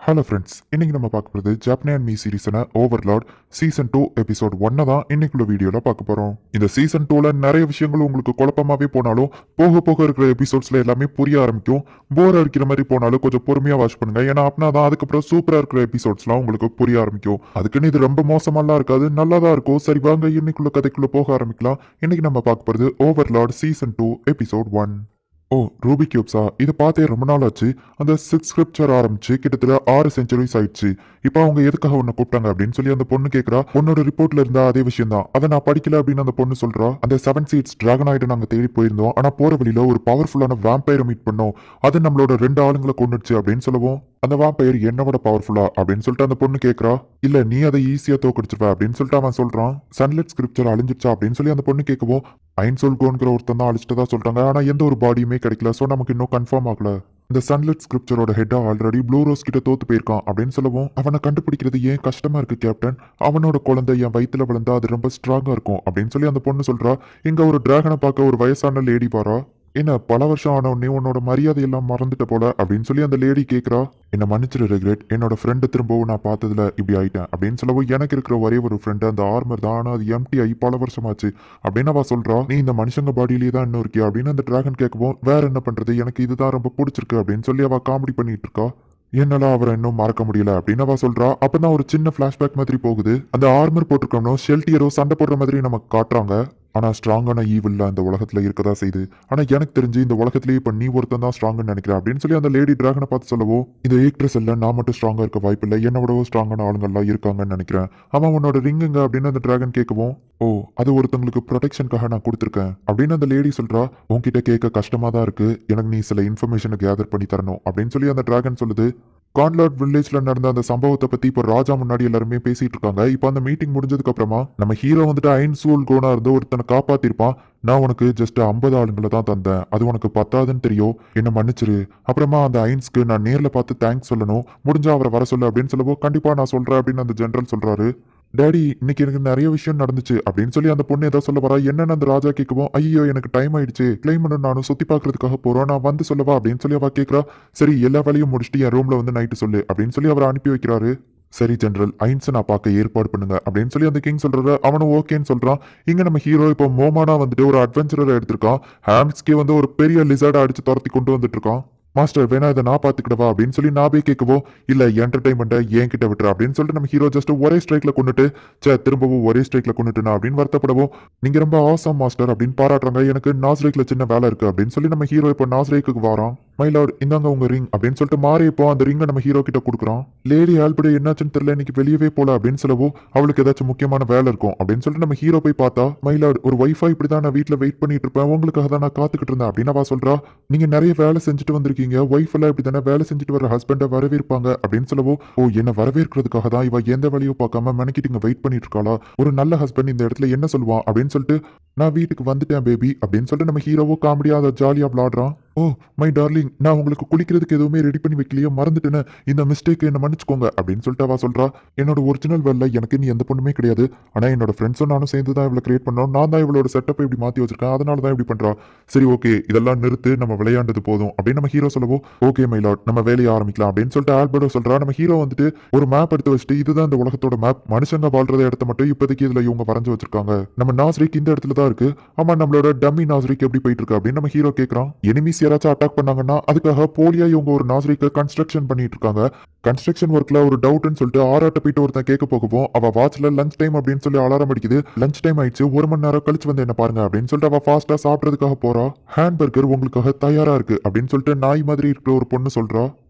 Hello friends, இன்னைக்கு நம்ம பார்க்க போகிறது ஜாப்பனே and me சீரீஸான Overlord season 2 episode 1 தான் இன்னைக்குள்ள வீடியோவில் பார்க்க போகிறோம். இந்த சீசன் 2ல நிறைய விஷயங்கள் உங்களுக்கு குழப்பமாகவே போனாலும் போக போக இருக்கிற எபிசோட்ஸில் எல்லாமே புரிய ஆரம்பிக்கும். போர் அடிக்கிற மாதிரி போனாலும் கொஞ்சம் பொறுமையாக வாட்ச் பண்ணுங்க. ஏன்னா அப்படின்னா தான் அதுக்கப்புறம் சூப்பராக இருக்கிற எபிசோட்ஸ்லாம் உங்களுக்கு புரிய ஆரம்பிக்கும். அதுக்குன்னு இது ரொம்ப மோசமாலாம் இருக்காது, நல்லா தான் இருக்கும். சரி வாங்க இன்னைக்குள்ள கதைக்குள்ள போக ஆரம்பிக்கலாம். இன்னைக்கு நம்ம பார்க்க போகிறது ஓவர்லார்ட் சீசன் 2 எபிசோட் 1. ஓ, ரூபி கியூப்ஸா? இதை பார்த்தே ரொம்ப நாள் ஆச்சு. அந்த 6 ஸ்கிரிப்சர் ஆரம்பிச்சு கிட்டத்தட்ட 6 செஞ்சுரிஸ் ஆயிடுச்சு. இப்போ அவங்க எதுக்காக உன்னை கூப்பிட்டாங்க அப்படின்னு சொல்லி அந்த பொண்ணு கேட்குறா. உன்னோட ரிப்போர்ட்ல இருந்தா அதே விஷயம் தான், அதை நான் படிக்கல அப்படின்னு அந்த பொண்ணு சொல்றா. அந்த 7 சீட்ஸ் டிராகனாய்டு நாங்கள் தேடி போயிருந்தோம். ஆனால் போற வழியில ஒரு பவர்ஃபுல்லான வேம்பயரை மீட் பண்ணோம். அது நம்மளோட 2 ஆளுங்களை கொண்டுடுச்சு அப்படின்னு சொல்லவும், அந்த வேம்பயர் என்னோட பவர்ஃபுல்லா அப்படின்னு சொல்லிட்டு அந்த பொண்ணு கேட்குறா. இல்ல நீ அதை ஈஸியா தோக்கடிச்சிருவ அப்படின்னு சொல்லிட்டு அவன் சொல்றான். சன்லைட் ஸ்கிரிப்சர் அழிஞ்சிருச்சா அப்படின்னு சொல்லி அந்த பொண்ணு கேட்கவும், ஐன்சோல்கோன்கிற ஒருத்தன் தான் அழிச்சிட்டதா சொல்றாங்க. ஆனா எந்த ஒரு பாடியுமே கிடைக்கல. ஸோ நமக்கு இன்னும் கன்ஃபார்ம் ஆகல. இந்த சன்லைட் ஸ்கிரிப்சரோட ஹெட்டா ஆல்ரெடி ப்ளூ ரோஸ் கிட்ட தோத்து போயிருக்கான் அப்படின்னு சொல்லவும், அவனை கண்டுபிடிக்கிறது ஏன் கஷ்டமா இருக்கு கேப்டன்? அவனோட குழந்தை என் வயித்துல விழுந்தா அது ரொம்ப ஸ்ட்ராங்கா இருக்கும் அப்படின்னு சொல்லி அந்த பொண்ணு சொல்றா. இங்க ஒரு டிராகனை பார்க்க ஒரு வயசான லேடி பாரா. என்ன பல வருஷம் ஆன உடனே உன்னோட மரியாதை எல்லாம் மறந்துட்ட போல அப்படின்னு சொல்லி அந்த லேடி கேட்குறா. என்ன மன்னிச்சிரு ரெக்ரெட், என்னோட ஃப்ரெண்டு திரும்பவும் நான் பார்த்ததுல இப்படி ஆயிட்டேன் அப்படின்னு சொல்லவும், எனக்கு இருக்கிற ஒரே ஒரு ஃப்ரெண்டு அந்த ஆர்மர் தான், ஆனால் அது எம்டி ஆகி பல வருஷமாச்சு அப்படின்னு அவ சொல்றா. நீ இந்த மனுஷங்க பாடியிலேயே தான் இன்னும் இருக்கியா அப்படின்னு அந்த டிராகன் கேட்கவும், வேற என்ன பண்றது, எனக்கு இதுதான் ரொம்ப பிடிச்சிருக்கு அப்படின்னு சொல்லி அவ காமெடி பண்ணிட்டு இருக்கா. என்னால அவரை இன்னும் மறக்க முடியல அப்படின்னு அவ சொல்றா. அப்பதான் ஒரு சின்ன பிளாஷ்பேக் மாதிரி போகுது. அந்த ஆர்மர் போட்டிருக்கோம்னோ ஷெல்டியரோ சண்டை போடுற மாதிரி நமக்கு காட்டுறாங்க. ஆனா ஸ்ட்ராங்கான ஈவில்ல அந்த உலகத்துல இருக்கதா செய்யுது. ஆனா எனக்கு தெரிஞ்சு இந்த உலகத்திலேயே இப்ப நீ ஒருத்தன் தான் ஸ்ட்ராங்னு நினைக்கிறேன் அப்படின்னு சொல்லி அந்த லேடி டிராகனை பார்த்து சொல்லவோ, இந்த ஏக்ட்ரஸ் எல்லாம் நான் மட்டும் ஸ்ட்ராங்கா இருக்க வாய்ப்பு இல்லை, என்ன விடவோ ஸ்ட்ராங்கான ஆளுங்கள்லாம் இருக்காங்கன்னு நினைக்கிறேன். அவன் உன்னோட ரிங்குங்க அப்படின்னு அந்த டிராகன் கேட்கவும், ஓ அது ஒருத்தங்களுக்கு ப்ரொடெக்ஷனுக்காக நான் கொடுத்துருக்கேன் அப்படின்னு அந்த லேடி சொல்றா. உன்கிட்ட கேட்க கஷ்டமா தான் இருக்கு, எனக்கு நீ சில இன்ஃபர்மேஷனை கேதர் பண்ணி தரணும் அப்படின்னு சொல்லி அந்த டிராகன் சொல்லுது. கான்லாட் வில்லேஜ்ல நடந்த அந்த சம்பவத்தை பத்தி இப்போ ராஜா முன்னாடி எல்லாருமே பேசிட்டு இருக்காங்க. இப்போ அந்த மீட்டிங் முடிஞ்சதுக்கு அப்புறமா நம்ம ஹீரோ வந்துட்டு ஐன்சூல் கோனா இருந்து ஒருத்தனை காப்பாத்திருப்பான். நான் உனக்கு ஜஸ்ட் 50 ஆளுங்களை தான் தந்தேன், அது உனக்கு பத்தாதுன்னு தெரியும், என்ன மன்னிச்சிரு. அப்புறமா அந்த ஐன்ஸ்க்கு நான் நேர்ல பார்த்து தேங்க்ஸ் சொல்லணும், முடிஞ்சா அவரை வர சொல்லு அப்படின்னு சொல்லவோ, கண்டிப்பா நான் சொல்றேன் அப்படின்னு அந்த ஜெனரல் சொல்றாரு. டேடி இன்னைக்கு எனக்கு நிறைய விஷயம் நடந்துச்சு அப்படின்னு சொல்லி அந்த பொண்ணு ஏதோ சொல்ல வரா. என்னன்னு அந்த ராஜா கேட்கவும், ஐயோ எனக்கு டைம் ஆயிடுச்சு, கிளைம் பண்ண நானும் சுத்தி பாக்குறதுக்காக போறோம், நான் வந்து சொல்லவா அப்படின்னு சொல்லி அவ கேட்கறா. சரி எல்லா வேலையும் முடிச்சுட்டு என் ரூம்ல வந்து நைட்டு சொல்லு அப்படின்னு சொல்லி அவரை அனுப்பி வைக்கிறாரு. சரி ஜெனரல், ஐன்ஸை நான் பார்க்க ஏற்பாடு பண்ணுங்க அப்படின்னு சொல்லி அந்த கிங் சொல்றாரு. அவனும் ஓகேன்னு சொல்றான். இங்க நம்ம ஹீரோ இப்போ மோமானா வந்துட்டு ஒரு அட்வென்ச்சரரை எடுத்திருக்கான். ஹாம்ஸ்கே வந்து ஒரு பெரிய லிசர்டை அடிச்சு துரத்தி கொண்டு வந்துட்டு இருக்கான். மாஸ்டர் வேணா இதை நான் பாத்துக்கிடவா அப்படின்னு சொல்லி நாபே கேட்கவோ, இல்ல என்டர்டைன்மெண்ட்டை ஏன் கிட்ட விட்டுற அப்படின்னு சொல்லிட்டு நம்ம ஹீரோ ஜஸ்ட் ஒரே ஸ்ட்ரைக்ல கொண்டுட்டு, திரும்பவும் ஒரே ஸ்ட்ரைக்ல கொண்டுட்டுனா அப்படின்னு வருத்தப்படவும், நீங்க ரொம்ப ஆசம் மாஸ்டர் அப்படின்னு பாராட்டுறாங்க. எனக்கு நாஸ்ரேக்ல சின்ன வேலை இருக்கு அப்படின்னு சொல்லி நம்ம ஹீரோ இப்போ நாஸ்ரேக்கு வரான். மைலார்ட் இந்தாங்க உங்க ரிங் அப்படின்னு சொல்லிட்டு மாறி இப்போ அந்த ரிங்கை நம்ம ஹீரோ கிட்ட கொடுக்குறான். லேடி ஆல்படி என்னாச்சுன்னு தெரியல, இன்னைக்கு வெளியவே போல அப்படின்னு சொல்லவோ, அவளுக்கு ஏதாச்சும் முக்கியமான வேலை இருக்கும் அப்படின்னு சொல்லிட்டு நம்ம ஹீரோ போய் பார்த்தா, மைலார்ட் ஒரு வைஃபை இப்படி தான் நான் வீட்டில் வெயிட் பண்ணிட்டு இருப்பேன், உங்களுக்காக தான் நான் காத்துக்கிட்டு இருந்தேன் அப்படின்னு அவ சொல்றா. நீங்க நிறைய வேலை செஞ்சுட்டு வந்திருக்கீங்க, ஒய்ஃப் எல்லாம் இப்படி தானே வேலை செஞ்சுட்டு வர ஹஸ்பண்டை வரவேற்பாங்க அப்படின்னு சொல்லவோ, ஓ என்ன வரவேற்கிறதுக்காக தான் இவ எந்த வேலையும் பார்க்காம மெனக்கிட்டு இங்க வெயிட் பண்ணிட்டு இருக்காளா, ஒரு நல்ல ஹஸ்பண்ட் இந்த இடத்துல என்ன சொல்லுவான் அப்படின்னு சொல்லிட்டு, நான் வீட்டுக்கு வந்துட்டேன் பேபி அப்படின்னு சொல்லிட்டு நம்ம ஹீரோவோ காமெடியா அதை ஜாலியா விளாடுறான். ஓ மை டார்லிங், நான் உங்களுக்கு குளிக்கிறதுக்கு எதுவுமே ரெடி பண்ணி வைக்கலையோ, மறந்துட்டேன்னு, இந்த மிஸ்டேக் என்ன மன்னிச்சுக்கோங்க அப்படின்னு சொல்லிட்டு அவ சொல்றா. என்னோட ஒரிஜினல் வேலை எனக்கு நீ எந்த பொண்ணுமே கிடையாது, ஆனா என்னோட ஃப்ரெண்ட்ஸும் நானும் சேர்ந்து தான் இவ்வளவு கிரியேட் பண்ணோம், நான் தான் இவளோட செட்டப்பை இப்படி மாத்தி வச்சிருக்கேன், அதனால தான் இப்படி பண்றா. சரி ஓகே இதெல்லாம் நிறுத்து, நம்ம விளையாண்டது போதும் அப்படின்னு நம்ம ஹீரோ சொல்லவோ, ஓகே மை லார்ட் நம்ம வேலையை ஆரம்பிக்கலாம் அப்படின்னு சொல்லிட்டு ஆல்பர்டோ சொல்றா. நம்ம ஹீரோ வந்துட்டு ஒரு மேப் எடுத்து வச்சுட்டு, இதுதான் இந்த உலகத்தோட மேப், மனுஷங்க வாழ்றத இடத்த மட்டும் இப்போதைக்கு இதுல இவங்க வரைஞ்சு வச்சிருக்காங்க. நம்ம நாஸ்ரிக் இந்த இடத்துல தான் இருக்கு. ஆமா நம்மளோட டம்மி நாஸ்ரிக் எப்படி போயிட்டு இருக்கு அப்படின்னு நம்ம ஹீரோ கேட்கறான். எனிமிஸ் யாராச்சும் அட்டாக் பண்ணாங்கன்னா அதுக்காக போலியா இவங்க ஒரு நாஸ்ரிக்க கன்ஸ்ட்ரக்ஷன் பண்ணிட்டு இருக்காங்க. கன்ஸ்ட்ரக்ஷன் ஒர்க்ல ஒரு டவுட்னு சொல்லிட்டு ஆராட்ட போயிட்டு ஒருத்தன் கேட்க போகவும், அவ வாட்ச்ல லஞ்ச் டைம் அப்படின்னு சொல்லி அலாரம் அடிக்குது. லஞ்ச் டைம் ஆயிடுச்சு, 1 மணி நேரம் கழிச்சு வந்து என்ன பாருங்க அப்படின்னு சொல்லிட்டு அவ ஃபாஸ்டா சாப்பிட்றதுக்காக போறா. ஹேம்பர்கர் உங்களுக்காக தயாரா இருக்கு அப்படின்னு சொல்லிட்டு நாய் மாதிரி இருக்கிற ஒரு பொண்ணு சொல்றா.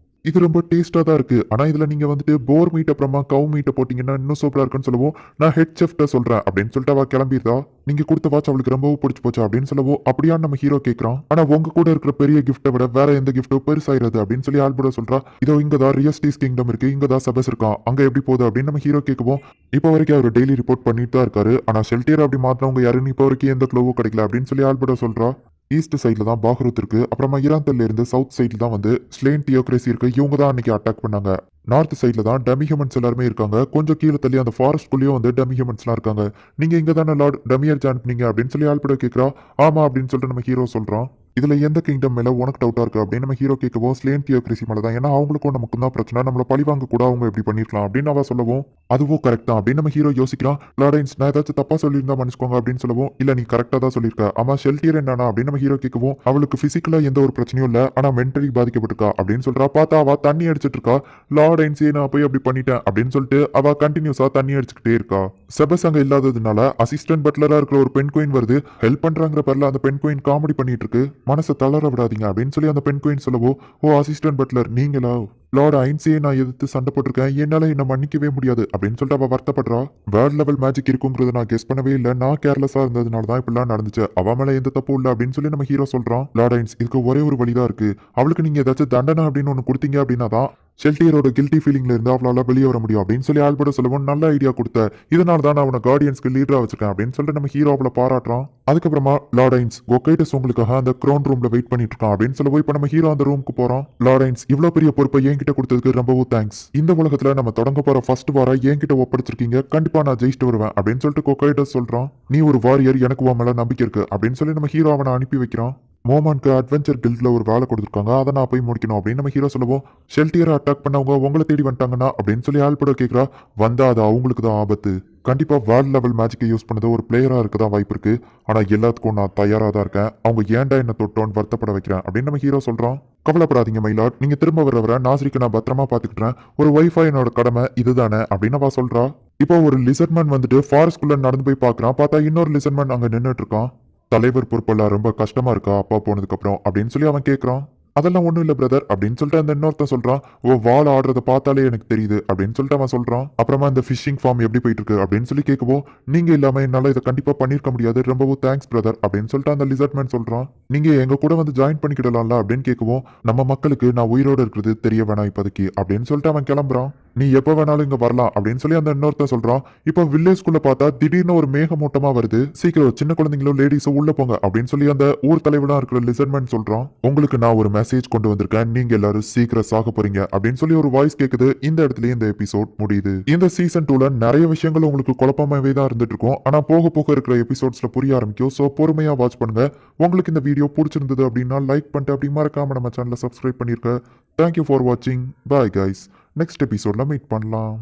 இது ரொம்ப டேஸ்டா தான் இருக்கு, ஆனா இதுல நீங்க வந்துட்டு போர் மீட் அப்புறமா கவு மீட்டை போட்டீங்கன்னா இன்னும் சூப்பரா இருக்குன்னு சொல்லவும், நான் ஹெட் செஃப்ட்ட சொல்றேன் அப்படின்னு சொல்லிட்டு அவ கிளம்பிடுறா. நீங்க கொடுத்த வாட்ச் அவளுக்கு ரொம்பவும் பிடிச்சு போச்சு அப்படின்னு சொல்லவோ, அப்படியா நம்ம ஹீரோ கேட்கறான். ஆனா உங்க கூட இருக்கிற பெரிய கிஃப்ட்டை விட வேற எந்த கிஃப்ட்டோ பெருசாயிருது அப்படின்னு சொல்லி ஆல்பர்டோ சொல்றா. இதோ இங்கதான் ரியஸ்டீஸ் கிங்டம் இருக்கு, இங்கதான் சபஸ் இருக்கான், அங்க எப்படி போகுது அப்படின்னு நம்ம ஹீரோ கேட்கவும், இப்போ வரைக்கும் அவர் டெய்லி ரிப்போர்ட் பண்ணிட்டு தான் இருக்காரு, ஆனா ஷெல்டியர் அப்படி மாத்தினவங்க யாருன்னு இப்போ வரைக்கும் எந்த க்ளோவும் கிடைக்கல அப்படின்னு சொல்லி ஆல்பர்டோ சொல்றா. ஈஸ்ட் சைடில் தான் பாக்ரூத் இருக்கு, அப்புறமா ஈரான்ல இருந்து சவுத் சைடில் தான் வந்து ஸ்லேன் தியோக்ரேசி இருக்கு, இவங்க தான் அன்னைக்கு அட்டாக் பண்ணாங்க. நார்த் சைடில் தான் டமி ஹியூமன்ஸ் எல்லாருமே இருக்காங்க, கொஞ்சம் கீழே தள்ளி அந்த ஃபாரஸ்ட்குள்ளேயும் வந்து டமி ஹியூமன்ஸ்லாம் இருக்காங்க. நீங்க இங்க தானே லார்ட் டமியர் ஜான் பண்ணீங்க அப்படின்னு சொல்லி ஆல்பர்டோ கேட்கறா. ஆமா அப்படின்னு சொல்லிட்டு நம்ம ஹீரோ சொல்றான். இதுல எந்த கிங்டம் மேல உனக்கு டவுட்டா இருக்கு அப்படின்னு நம்ம ஹீரோ கேட்கவும் ஸ்லேன் தியோக்ரசி மேல தான். ஏன்னா அவங்களுக்கும் நமக்கும் தான் பிரச்சனை, நம்மள பழி வாங்க கூட அவங்க எப்படி பண்ணிருக்கலாம் அப்படின்னு அவ சொல்லவும் அதுவும் கரெக்ட் தான் அப்படின்னு நம்ம ஹீரோ யோசிக்கிறான். லார்டைன்ஸ் நான் ஏதாச்சும் தப்பா சொல்லியிருந்தா மன்னிச்சுக்கோங்க அப்படின்னு சொல்லவும் இல்ல நீ கரெக்டா தான் சொல்லியிருக்க. ஆமா ஷெல்டியர் என்னன்னா அப்படின்னு நம்ம ஹீரோ கேட்கவும் அவளுக்கு பிசிக்கலா எந்த ஒரு பிரச்சனையும் இல்ல, ஆனா மென்டலி பாதிக்கப்பட்டிருக்கா அப்படின்னு சொல்றா. பார்த்தா அவ தண்ணி அடிச்சிட்டு இருக்கா. லார்டைன்ஸே நான் போய் அப்படி பண்ணிட்டேன் அப்படின்னு சொல்லிட்டு அவ கண்டினியூஸா தண்ணி அடிச்சுக்கிட்டே இருக்கா. செபஸ் அங்க இல்லாததுனால அசிஸ்டன்ட் பட்லரா இருக்கிற ஒரு பெண் குயின் வருது. ஹெல்ப் பண்றாங்கிற பேர்ல அந்த பெண் குயின் காமெடி பண்ணிட்டு இருக்கு. மனசை தளர விடாதீங்க அப்படின்னு சொல்லி அந்த பெண் குயின் சொல்லவோ ஓ அசிஸ்டன்ட் பட்லர் நீங்களா, லார்ட் ஐன்ஸே நான் எதிர்த்து சண்டை போட்டிருக்கேன், என்னால என்ன மன்னிக்கவே முடியாது அப்படின்னு சொல்லிட்டு அவ வருத்தப்படுறா. வேர்ல்ட் லெவல் மேஜிக் இருக்குங்கிறத நான் கெஸ் பண்ணவே இல்லை, நான் கேர்லெஸ்ஸா இருந்ததுனால தான் இப்படிலாம் நடந்துச்சு, அவ மேல எந்த தப்பும் இல்லை அப்படின்னு சொல்லி நம்ம ஹீரோ சொல்றான். லார்ட் ஐன்ஸ் இதுக்கு ஒரே ஒரு வழிதான் இருக்கு, அவளுக்கு நீங்க ஏதாச்சும் தண்டனை அப்படின்னு ஒன்று கொடுத்தீங்க அப்படின்னா தான் ஷெல்டியரோட கில்ட்டி ஃபீலிங்ல இருந்து அவளால வெளியே வர முடியும் அப்படின்னு சொல்லி ஆல்பர்ட் சொல்லவும் நல்ல ஐடியா கொடுத்த, இதனால தான் நான் அவனை கார்டியன்ஸ்க்கு லீடரா வச்சிருக்கேன் அப்படின்னு சொல்லிட்டு நம்ம ஹீரோ அவளை பாராட்டுறான். அதுக்கப்புறமா லார்டைன்ஸ் கொக்கைட்டஸ் உங்களுக்காக அந்த க்ரௌன் ரூம்ல வெயிட் பண்ணிட்டு இருக்கான் அப்படின்னு சொல்லவும் இப்போ நம்ம ஹீரோ அந்த ரூமுக்கு போறோம். லார்டைன்ஸ் இவ்வளவு பெரிய பொறுப்பை என்கிட்ட கொடுத்ததுக்கு ரொம்பவும் தேங்க்ஸ், இந்த உலகத்துல நம்ம தொடங்க போற ஃபர்ஸ்ட் வார என்கிட்ட ஒப்படைச்சிருக்கீங்க, கண்டிப்பா நான் ஜெயிச்சுட்டு வருவேன் அப்படின்னு சொல்லிட்டு கொக்கைட்டஸ் சொல்றான். நீ ஒரு வாரியர், எனக்கு உன் மேல நம்பிக்கை இருக்கு அப்படின்னு சொல்லி நம்ம ஹீரோ அவனை அனுப்பி வைக்கிறான். மோமான்க்கு அட்வென்ச்சர் கில்ட்ல ஒரு வேலை கொடுத்துருக்காங்க, அதை நான் போய் முடிக்கணும் அப்படின்னு நம்ம ஹீரோ சொல்லுவோம். ஷெல்டியரை அட்டாக் பண்ணவங்க உங்களை தேடி வந்துட்டாங்கன்னா அப்படின்னு சொல்லி ஆல்பர்ட் கேட்குறா. வந்தா அது அவங்களுக்கு தான் ஆபத்து, கண்டிப்பா வேர்ல்ட் லெவல் மேஜிக்கை யூஸ் பண்ணது ஒரு பிளேயரா இருக்க தான் வாய்ப்பு இருக்கு, ஆனா எல்லாத்துக்கும் நான் தயாரா தான் இருக்கேன், அவங்க ஏன்டா என்ன தொட்டோன்னு வருத்தப்பட வைக்கிறேன் அப்படின்னு நம்ம ஹீரோ சொல்றான். கவலைப்படாதீங்க மைலாட், நீங்க திரும்ப வர நாசரிக்கு நான் பத்திரமா பாத்துக்கிட்டேன், ஒரு வைஃபை என்னோட கடமை இதுதானே அப்படின்னு அவ சொல்றா. இப்போ ஒரு லிசர்மேன் வந்துட்டு ஃபாரஸ்ட்குள்ள நடந்து போய் பாக்குறான். பார்த்தா இன்னொரு லிசர்மேன் அங்க நின்றுட்டு இருக்கான். தலைவர் பொறுப்பெல்லாம் ரொம்ப கஷ்டமா இருக்கா அப்பா போனதுக்கு அப்புறம் அப்படின்னு சொல்லி அவன் கேட்கறான். அதெல்லாம் ஒண்ணும் இல்ல பிரதர் அப்படின்னு சொல்லிட்டு அந்த இன்னொருத்தன் சொல்றான். ஓ வால் ஆடுறத பார்த்தாலே எனக்கு தெரியுது அப்படின்னு சொல்லிட்டு அவன் சொல்றான். அப்புறமா இந்த ஃபிஷிங் ஃபார்ம் எப்படி போயிட்டு இருக்கு அப்படின்னு சொல்லி கேட்கவும் நீங்க இல்லாம என்னால இதை கண்டிப்பா பண்ணிருக்க முடியாது, ரொம்பவும் தேங்க்ஸ் பிரதர் அப்படின்னு சொல்லிட்டு அந்த லிசர்ட்மேன் சொல்றான். நீங்க எங்க கூட வந்து ஜாயின் பண்ணிக்கிடலாம்ல அப்படின்னு கேட்கவும் நம்ம மக்களுக்கு நான் உயிரோட இருக்கிறது தெரிய வேணாம் இப்போதைக்கு அப்படின்னு சொல்லிட்டு அவன் கிளம்புறான். நீ எப்ப வேணாலும் இங்க வரலாம் அப்படின்னு சொல்லி அந்த இன்னொருத்தன் சொல்றான். இப்போ வில்லேஜ்குள்ள பார்த்தா திடீர்னு ஒரு மேகமூட்டமா வருது, சீக்கிரம் சின்ன குழந்தைங்களும் லேடிஸும் உள்ள போங்க அப்படின்னு சொல்லி அந்த ஊர் தலைவனா இருக்கிற லிசர்மேன் சொல்றான். உங்களுக்கு நான் ஒரு மெசேஜ் கொண்டு வந்திருக்கேன், நீங்க எல்லாரும் சீக்கிரம் சாக போறீங்க அப்படின்னு சொல்லி ஒரு வாய்ஸ் கேக்குது. இந்த இடத்துல இந்த எபிசோட் முடியுது. இந்த சீசன் 2ல நிறைய விஷயங்கள் உங்களுக்கு குழப்பமாவே தான் இருந்துட்டு இருக்கும், ஆனா போக போக இருக்கிற எபிசோட்ஸ்ல புரிய ஆரம்பிக்கும். சோ பொறுமையா வாட்ச் பண்ணுங்க. உங்களுக்கு இந்த வீடியோ பிடிச்சிருந்தது அப்படின்னா லைக் பண்ணிட்டு அப்படி மறக்காம நம்ம சேனலை சப்ஸ்கிரைப் பண்ணிருக்க. தேங்க்யூ ஃபார் வாட்சிங். பாய் கைஸ், நெக்ஸ்ட் எபிசோட்ல மீட் பண்ணலாம்.